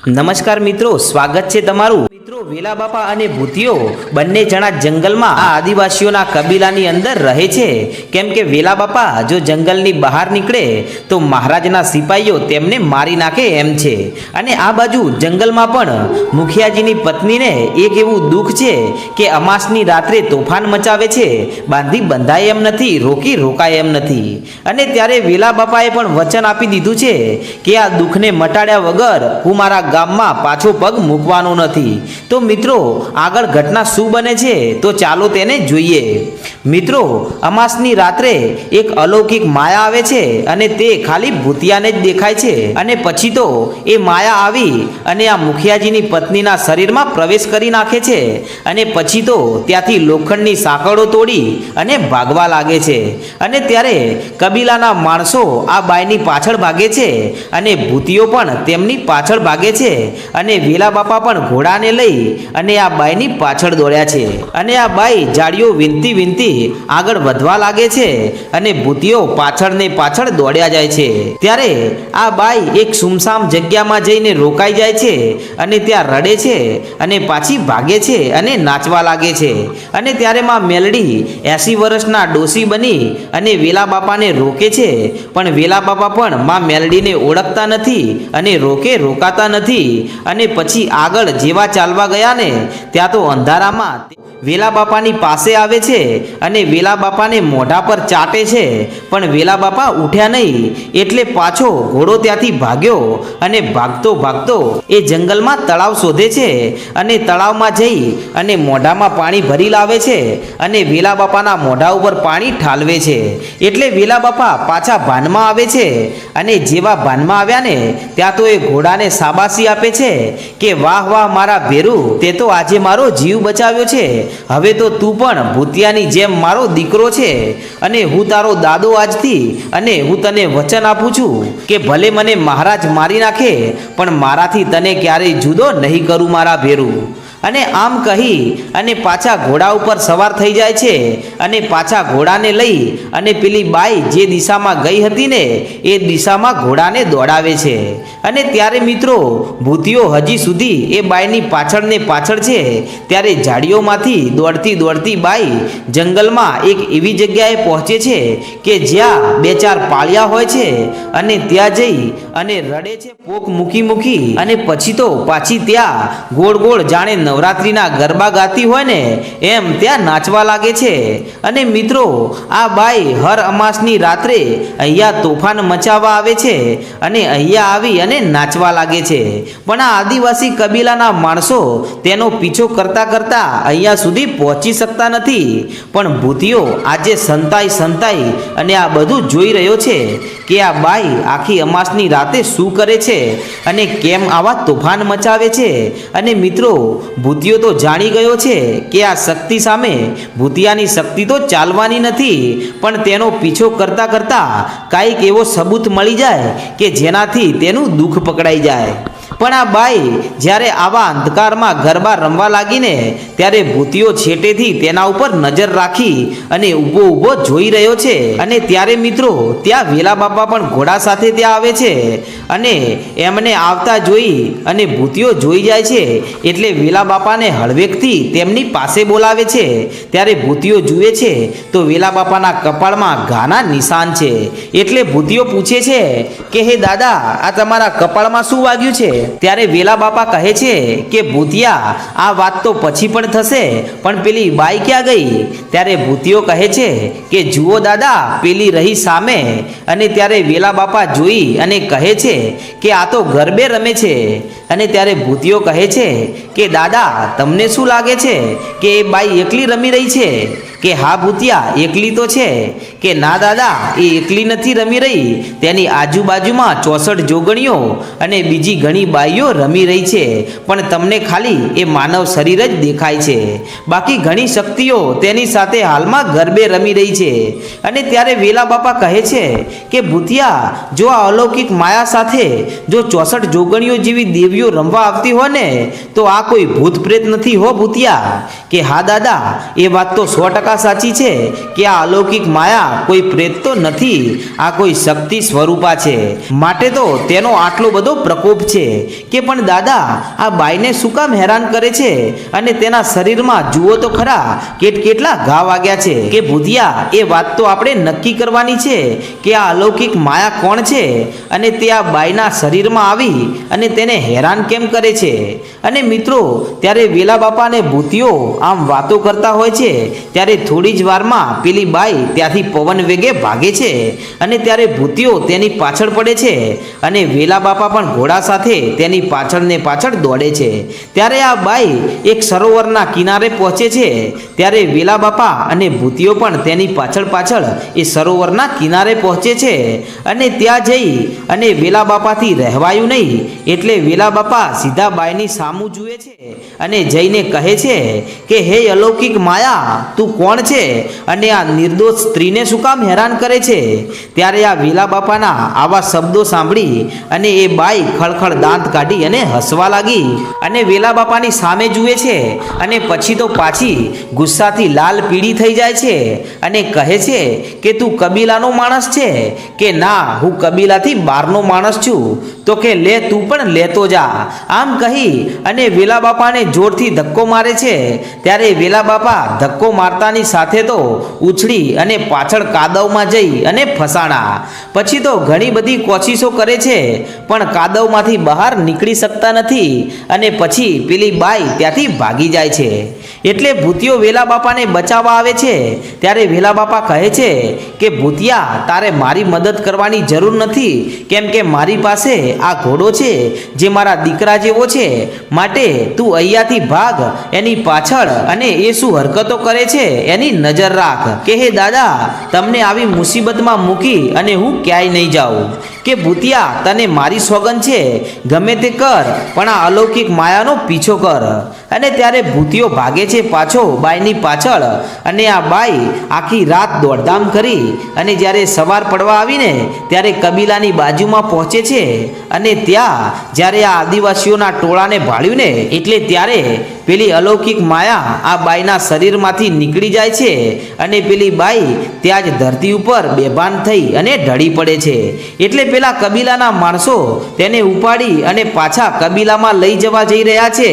નમસ્કાર મિત્રો, સ્વાગત છે તમારું. મિત્રો, વેલા બાપા અને ભૂતિયો બંને જણા જંગલમાં આ આદિવાસીઓના કબીલાની અંદર રહે છે. કેમ કે વેલા બાપા જો જંગલની બહાર નીકળે તો મહારાજના સિપાહીઓ તેમને મારી નાખે એમ છે. અને આ બાજુ જંગલમાં પણ મુખિયાજીની પત્નીને એક એવું દુઃખ છે કે અમાસની રાત્રે તોફાન મચાવે છે, બાંધી બંધાય એમ નથી, રોકી રોકાય એમ નથી. અને ત્યારે વેલા બાપાએ પણ વચન આપી દીધું છે કે આ દુઃખને મટાડ્યા વગર હું મારા ગામમાં પાછો પગ મૂકવાનો નથી. તો મિત્રો, આગળ ઘટના શું બને છે તો ચાલો તેને જોઈએ. મિત્રો, અમાસની રાત્રે એક અલૌકિક માયા આવે છે અને તે ખાલી ભૂતિયાને જ દેખાય છે. અને પછી તો એ માયા આવી અને આ મુખિયાજીની પત્નીના શરીરમાં પ્રવેશ કરી નાખે છે. અને પછી તો ત્યાંથી લોખંડની સાંકળો તોડી અને ભાગવા લાગે છે. અને ત્યારે કબીલાના માણસો આ બાઈની પાછળ ભાગે છે અને ભૂતિયો પણ તેમની પાછળ ભાગે છે. અને વેલા બાપા પણ ઘોડાને લઈ અને આ બાઈની પાછળ દોડ્યા છે. અને આ બાઈ જાડીઓ વીંતી વીંતી આગળ વધવા લાગે છે અને ભૂતિયો પાછળ ને પાછળ દોડ્યા જાય છે. ત્યારે આ બાઈ એક સુમસામ જગ્યામાં જઈને રોકાઈ જાય છે અને ત્યાં રડે છે અને પાછી ભાગે છે અને નાચવા લાગે છે. અને ત્યારે માં મેલડી 80 વર્ષના ડોસી બની અને વેલા બાપાને રોકે છે. પણ વેલા બાપા પણ માં મેલડીને ઓળખતા નથી અને રોકાતા નથી. અને પછી આગળ જેવા ચાલવા ગયા ને ત્યાં તો અંધારામાં વેલા બાપાની પાસે આવે છે અને વેલા બાપાને મોઢા પર ચાટે છે. પણ વેલા બાપા ઉઠ્યા નહીં એટલે પાછો ઘોડો ત્યાંથી ભાગ્યો અને ભાગતો ભાગતો એ જંગલમાં તળાવ શોધે છે. અને તળાવમાં જઈ અને મોઢામાં પાણી ભરી લાવે છે અને વેલા બાપાના મોઢા ઉપર પાણી ઠાલવે છે. એટલે વેલા બાપા પાછા ભાનમાં આવે છે. અને જેવા ભાનમાં આવ્યા ને ત્યાં તો એ ઘોડાને શાબાશી આપે છે કે વાહ વાહ મારા ભેરું, તે તો આજે મારો જીવ બચાવ્યો છે. હવે તો તું પણ ભૂતિયાની જેમ મારો દીકરો છે અને હું તારો દાદો આજથી. અને હું તને વચન આપું છું કે ભલે મને મહારાજ મારી નાખે પણ મારાથી તને ક્યારેય જુદો નહીં કરું મારા ભેરું. અને આમ કહી અને પાછા ઘોડા ઉપર સવાર થઈ જાય છે અને પાછા ઘોડાને લઈ અને પેલી બાઈ જે દિશામાં ગઈ હતી ને એ દિશામાં ઘોડાને દોડાવે છે. અને ત્યારે મિત્રો, ભૂતિયો હજી સુધી એ બાઈની પાછળ ને પાછળ છે. ત્યારે ઝાડીઓમાંથી દોડતી દોડતી બાઈ જંગલમાં એક એવી જગ્યાએ પહોંચે છે કે જ્યાં 2-4 પાળિયા હોય છે. અને ત્યાં જઈ અને રડે છે પોક મૂકી મૂકી. અને પછી તો પાછી ત્યાં ગોળ ગોળ જાણે નવરાત્રિના ગરબા ગાતી હોય ને એમ ત્યાં નાચવા લાગે છે. અને મિત્રો, આ બાઈ હર અમાસની રાત્રે અહીંયા તોફાન મચાવવા આવે છે અને અહીંયા આવી અને નાચવા લાગે છે. પણ આ આદિવાસી કબીલાના માણસો તેનો પીછો કરતા કરતા અહીંયા સુધી પહોંચી શકતા નથી. પણ ભૂતિયો આજે સંતાઈ અને આ બધું જોઈ રહ્યો છે કે આ બાઈ આખી અમાસની રાતે શું કરે છે અને કેમ આવા તોફાન મચાવે છે. અને મિત્રો, ભૂતિયો તો જાણી ગયો છે કે આ શક્તિ સામે ભૂતિયાની શક્તિ તો ચાલવાની નથી. પણ તેનો પીછો કરતા કરતા કાંઈક એવો સબૂત મળી જાય કે જેનાથી તેનું દુઃખ પકડાઈ જાય. પણ આ બાઈ જ્યારે આવા અંધકારમાં ગરબા રમવા લાગીને ત્યારે ભૂતિયો છેટેથી તેના ઉપર નજર રાખી અને ઊભો જોઈ રહ્યો છે. અને ત્યારે મિત્રો, ત્યાં વેલા બાપા પણ ઘોડા સાથે ત્યાં આવે છે. અને એમને આવતા જોઈ અને ભૂતિયો જોઈ જાય છે એટલે વેલા બાપાને હળવેકથી તેમની પાસે બોલાવે છે. ત્યારે ભૂતિયો જુએ છે તો વેલા બાપાના કપાળમાં ઘાના નિશાન છે. એટલે ભૂતિયો પૂછે છે કે હે દાદા, આ તમારા કપાળમાં શું વાગ્યું છે? ત્યારે વેલા બાપા કહે છે કે ભૂતિયા, આ વાત તો પછી પણ થશે, પણ પેલી બાઈ ક્યાં ગઈ? ત્યારે ભૂતિયો કહે છે કે જુઓ દાદા, પેલી રહી સામે. અને ત્યારે વેલા બાપા જોઈ અને કહે છે કે આ તો ગરબે રમે છે. અને ત્યારે ભૂતિયો કહે છે કે દાદા, તમને શું લાગે છે કે એ બાઈ એકલી રમી રહી છે? કે હા ભૂતિયા, એકલી તો છે. કે ના દાદા, એ એકલી નથી રમી રહી, તેની આજુબાજુમાં 64 જોગણીઓ અને બીજી ઘણી બાઈઓ રમી રહી છે. પણ તમને ખાલી એ માનવ શરીર જ દેખાય છે, બાકી ઘણી શક્તિઓ તેની સાથે હાલમાં ગરબે રમી રહી છે. અને ત્યારે વેલા બાપા કહે છે કે ભૂતિયા, જો આ અલૌકિક માયા સાથે જો 64 જોગણીઓ જેવી દેવીઓ રમવા આવતી હોય ને તો આ કોઈ ભૂત પ્રેત નથી હો ભૂતિયા. કે હા દાદા, એ વાત તો 100% સાચી છે કે આ અલૌકિક માયા કોઈ પ્રેત તો નથી, આ કોઈ શક્તિ સ્વરૂપા છે, માટે તો તેનો આટલો બધો પ્રકોપ છે કે પણ દાદા આ બાઈને શું કામ હેરાન કરે છે અને તેના શરીરમાં જુઓ તો ખરા કેટલા ઘા વાગ્યા છે કે ભૂતિયા એ વાત તો આપણે નક્કી કરવાની છે કે આ અલૌકિક માયા કોણ છે અને તે આ બાઈના શરીરમાં આવી અને તેને હેરાન કેમ કરે છે। અને મિત્રો ત્યારે વેલા બાપા અને ભૂતિયો આમ વાતો કરતા હોય છે ત્યારે થોડી જ વારમાં પેલી બાઈ ત્યાંથી પવન વેગે ભાગે છે અને ત્યારે ભૂતિયો તેની પાછળ પડે છે અને વેલા બાપા પણ ઘોડા સાથે તેની પાછળ ને પાછળ દોડે છે। ત્યારે આ બાઈ એક સરોવરના કિનારે પહોંચે છે ત્યારે વેલા બાપા અને ભૂતિયો પણ તેની પાછળ પાછળ એ સરોવરના કિનારે પહોંચે છે અને ત્યાં જઈ અને વેલા બાપાથી રહેવાયું નહીં એટલે વેલા બાપા સીધા બાઈની સામું જુએ છે અને જઈને કહે છે કે હે અલૌકિક માયા તું કોણ છે અને આ નિર્દોષ સ્ત્રીને શું કામ હેરાન કરે છે। ત્યારે આ વેલા બાપાના આવા શબ્દો સાંભળી અને એ બાઈ ખળખળ દાંત કાઢી અને હસવા લાગી અને વેલા બાપાની સામે જુએ છે અને પછી તો પાછી ગુસ્સાથી લાલ પીળી થઈ જાય છે અને કહે છે કે તું કબીલાનો માણસ છે કે ના હું કબીલાથી બહારનો માણસ છું તો કે લે તું પણ લેતો જા। આમ કહી અને વેલા બાપાને જોરથી ધક્કો મારે છે ત્યારે વેલા બાપા ધક્કો મારતાની સાથે તો ઉછળી અને પાછળ કાદવમાં જઈ અને ફસાણા। પછી તો ઘણી બધી કોશિશો કરે છે પણ કાદવમાંથી બહાર નીકળી શકતા નથી અને પછી પેલી બાઈ ત્યાંથી ભાગી જાય છે। એટલે ભૂતિયો વેલા બાપાને બચાવવા આવે છે ત્યારે વેલા બાપા કહે છે કે ભૂતિયા તારે મારી મદદ કરવાની જરૂર નથી કેમ કે મારી પાસે આ ઘોડો છે જે મારા દીકરા જેવો છે, માટે તું અહીંયાથી ભાગ એની પાછળ અને એ શું હરકતો કરે છે એની નજર રાખ કે હે દાદા તમને આવી મુસીબતમાં મૂકી અને હું ક્યાંય નહીં જાઉં કે ભૂતિયા તને મારી સોગંદ છે ગમે તે કર પણ આ અલૌકિક માયાનો પીછો કર। અને ત્યારે ભૂતિયો ભાગે છે પાછો બાઈની પાછળ અને આ બાઈ આખી રાત દોડધામ કરી અને જ્યારે સવાર પડવા આવીને ત્યારે કબીલાની બાજુમાં પહોંચે છે અને ત્યાં જ્યારે આ આદિવાસીઓના ટોળાને ભાળ્યું ને એટલે ત્યારે પેલી અલૌકિક માયા આ બાઈના શરીરમાંથી નીકળી જાય છે અને પેલી બાઈ ત્યાં જ ધરતી ઉપર બેભાન થઈ અને ઢળી પડે છે। એટલે પેલા કબીલાના માણસો તેને ઉપાડી અને પાછા કબીલામાં લઈ જવા જઈ રહ્યા છે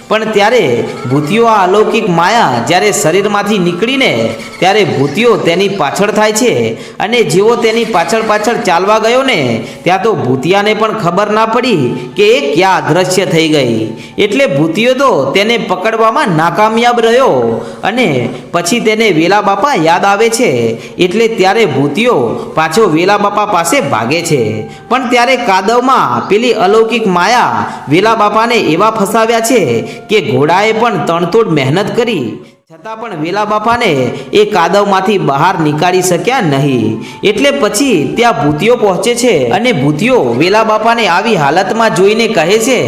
પણ ત્યારે ભૂતિયો આ અલૌકિક માયા જ્યારે શરીરમાંથી નીકળીને ત્યારે ભૂતિયો તેની પાછળ થાય છે અને જેવો તેની પાછળ પાછળ ચાલવા ગયો ને ત્યાં તો ભૂતિયાને પણ ખબર ના પડી કે એ ક્યાં અદ્રશ્ય થઈ ગઈ। એટલે ભૂતિયો તો તેને પકડવામાં નાકામયાબ રહ્યો અને પછી તેને વેલા બાપા યાદ આવે છે એટલે ત્યારે ભૂતિયો પાછો વેલા બાપા પાસે ભાગે છે પણ ત્યારે કાદવમાં પેલી અલૌકિક માયા વેલા બાપાને એવા ફસાવ્યા છે કે ઘોડાએ પણ તણતોડ મહેનત કરી છતાં પણ વેલા બાપાને એ કાદવમાંથી બહાર નીકાળી શક્યા નહીં। એટલે પછી ત્યાં ભૂતિયો પહોંચે છે અને ભૂતિયો વેલા બાપાને આવી હાલતમાં જોઈને કહે છે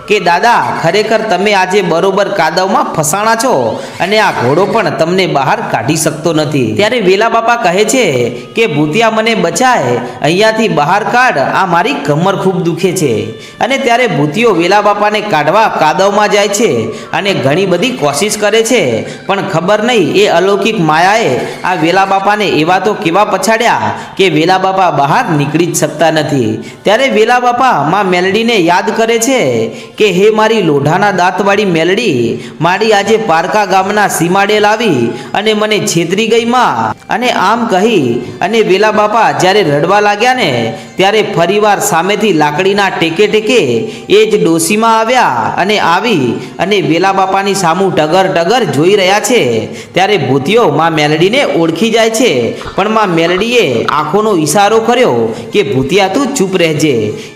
કે દાદા ખરેખર તમે આજે બરોબર કાદવમાં ફસાણા છો અને આ ઘોડો પણ તમને બહાર કાઢી શકતો નથી। ત્યારે વેલા બાપા કહે છે કે ભૂતિયા મને બચાય અહીંયાથી બહાર કાઢ, આ મારી કમર ખૂબ દુખે છે। અને ત્યારે ભૂતિયો વેલા બાપાને કાઢવા કાદવમાં જાય છે અને ઘણી બધી કોશિશ કરે છે પણ ખબર નહીં એ અલૌકિક માયાએ આ વેલા બાપાને એવા તો કેવા પછાડ્યા કે વેલા બાપા બહાર નીકળી જ શકતા નથી। ત્યારે વેલા બાપા માં મેલડીને યાદ કરે છે કે હે મારી લોઢાના દાંતવાળી મેલડી, મારી આજે પારકા ગામના સીમાડે લાવી અને મને છેતરી ગઈ માં। અને આમ કહી અને વેલા બાપા જ્યારે રડવા લાગ્યા ને ત્યારે ફરીવાર સામેથી લાકડીના ટેકે ટેકે એ જ ડોસીમાં આવ્યા અને આવી અને વેલા બાપાની સામું ટગર ટગર જોઈ રહ્યા છે। ત્યારે ભૂતિયો માં મેલડીને ઓળખી જાય છે પણ માં મેલડીએ આંખોનો ઈશારો કર્યો કે ભૂતિયા તું ચૂપ રહેજે।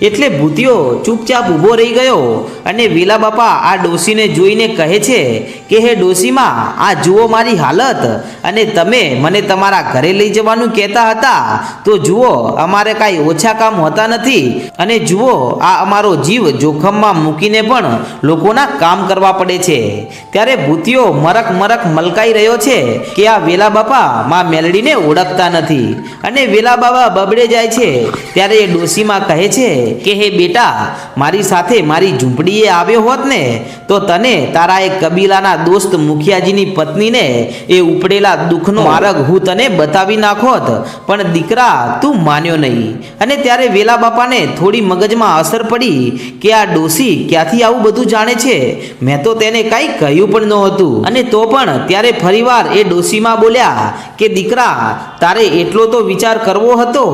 એટલે ભૂતિયો ચૂપચાપ ઊભો રહી ગયો અને વેલા બાપા આ ડોસીને જોઈને કહે છે કે હે ડોસીમાં આ જુઓ મારી હાલત અને તમે મને તમારા ઘરે લઈ જવાનું કહેતા હતા તો જુઓ અમારે કાંઈ ઓછા કામ હોતા નથી અને જુઓ આ અમારો જીવ જોખમમાં મૂકીને પણ લોકોના કામ કરવા પડે છે। ત્યારે ભૂતિયો મરક મરક ફરક મલકાઈ રહ્યો છે કે આ વેલા બાપા માં મેલડીને ઓળખતા નથી અને વેલા બાબા બબડે જાય છે ત્યારે એ ડોશીમાં કહે છે કે હે બેટા, મારી સાથે મારી ઝૂંપડીએ આવ્યો હોત ને તો તને તારા એક કબીલાના દોસ્ત મુખિયાજીની પત્નીને એ ઉપડેલા દુઃખનો માર્ગ હું તને બતાવી નાખોત, પણ દીકરા તું માન્યો નહીં. અને ત્યારે વેલા બાપાને થોડી મગજમાં અસર પડી કે આ ડોશી ક્યાંથી આવું બધું જાણે છે, મેં તો તેને કાંઈ કહ્યું પણ નહોતું. અને તો પણ ત્યારે ફરીવાર એ ડોશીમાં બોલ્યા કે દીકરા, તારે એટલો તો વિચાર કરવો હતો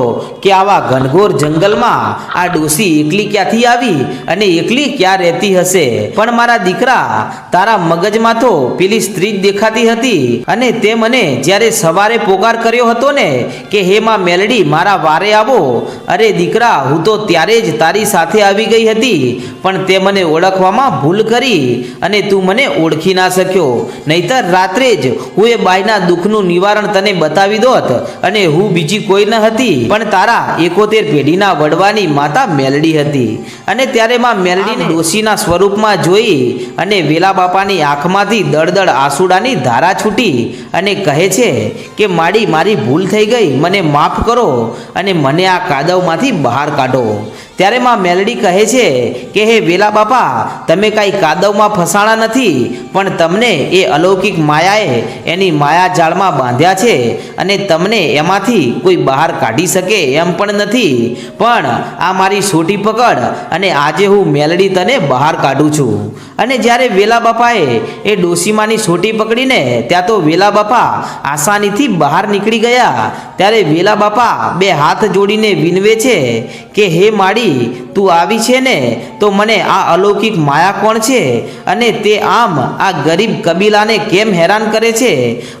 કે આવા ઘનઘોર જંગલમાં આ ડોશી એકલી ક્યાંથી આવી અને એકલી ક્યાં રહેતી હશે. પણ મારા દીકરા, તારા મગજમાં તો પેલી સ્ત્રી જ દેખાતી હતી અને તે મને જ્યારે સવારે પોકાર કર્યો હતો ને કે હે માં મેલડી મારા વારે આવો, અરે દીકરા, હું તો ત્યારે જ તારી સાથે આવી ગઈ હતી, પણ તે મને ઓળખવામાં ભૂલ કરી અને તું મને ઓળખી ના શક્યો. નહીતર રાત્રે જ હું એ બાઈના દુઃખનું નિવારણ તને બતાવી દોત અને હું બીજી કોઈ ન હતી પણ તારા 71 પેઢીના વડવાની માતા મેલડી હતી. અને ત્યારે માં મેલડીને ડોશીના સ્વરૂપમાં જોઈ અને વેલા બાપાની આંખમાંથી દળદળ આંસુડાની ધારા છૂટી અને કહે છે કે મારી ભૂલ થઈ ગઈ, મને માફ કરો અને મને આ કાદવમાંથી બહાર કાઢો. ત્યારે માં મેલડી કહે છે કે હે વેલા બાપા, તમે કાંઈ કાદવમાં ફસાણા નથી, પણ તમને એ અલૌકિક માયાએ એની માયા જાળમાં બાંધ્યા છે અને તમને એમાંથી કોઈ બહાર કાઢી શકે એમ પણ નથી. પણ આ મારી સોટી પકડ અને આજે હું મેલડી તને બહાર કાઢું છું. અને જ્યારે વેલા બાપાએ એ ડોશીમાની સોટી પકડીને ત્યાં તો વેલા બાપા આસાનીથી બહાર નીકળી ગયા. ત્યારે વેલા બાપા બે હાથ જોડીને વિનવે છે કે હે માડી, તું આવી છે ને તો મને આ અલૌકિક માયા કોણ છે અને તે આમ આ ગરીબ કબીલાને કેમ હેરાન કરે છે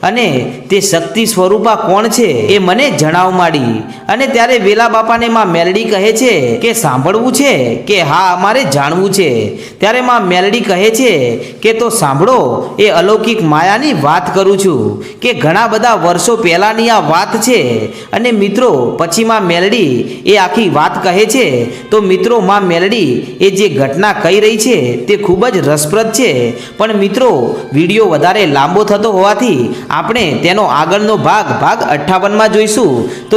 અને તે શક્તિ સ્વરૂપા કોણ છે એ મને જણાવ માડી. અને ત્યારે વેલા બાપાને માં મેલડી કહે છે કે સાંભળવું છે કે હા અમારે જાણવું છે. ત્યારે માં મેલડી કહે છે કે તો સાંભળો, એ અલૌકિક માયાની વાત કરું છું કે ઘણા બધા વર્ષો પહેલાની આ વાત છે. અને મિત્રો પછી માં મેલડી એ આખી વાત કહે છે. તો મિત્રો માં મેલડી એ જે ઘટના કહી રહી છે તે ખૂબ જ રસપ્રદ છે, પણ મિત્રો વિડીયો વધારે લાંબો થતો હોવાથી આપણે તેનો આગળનો ભાગ 58માં જોઈશું. તો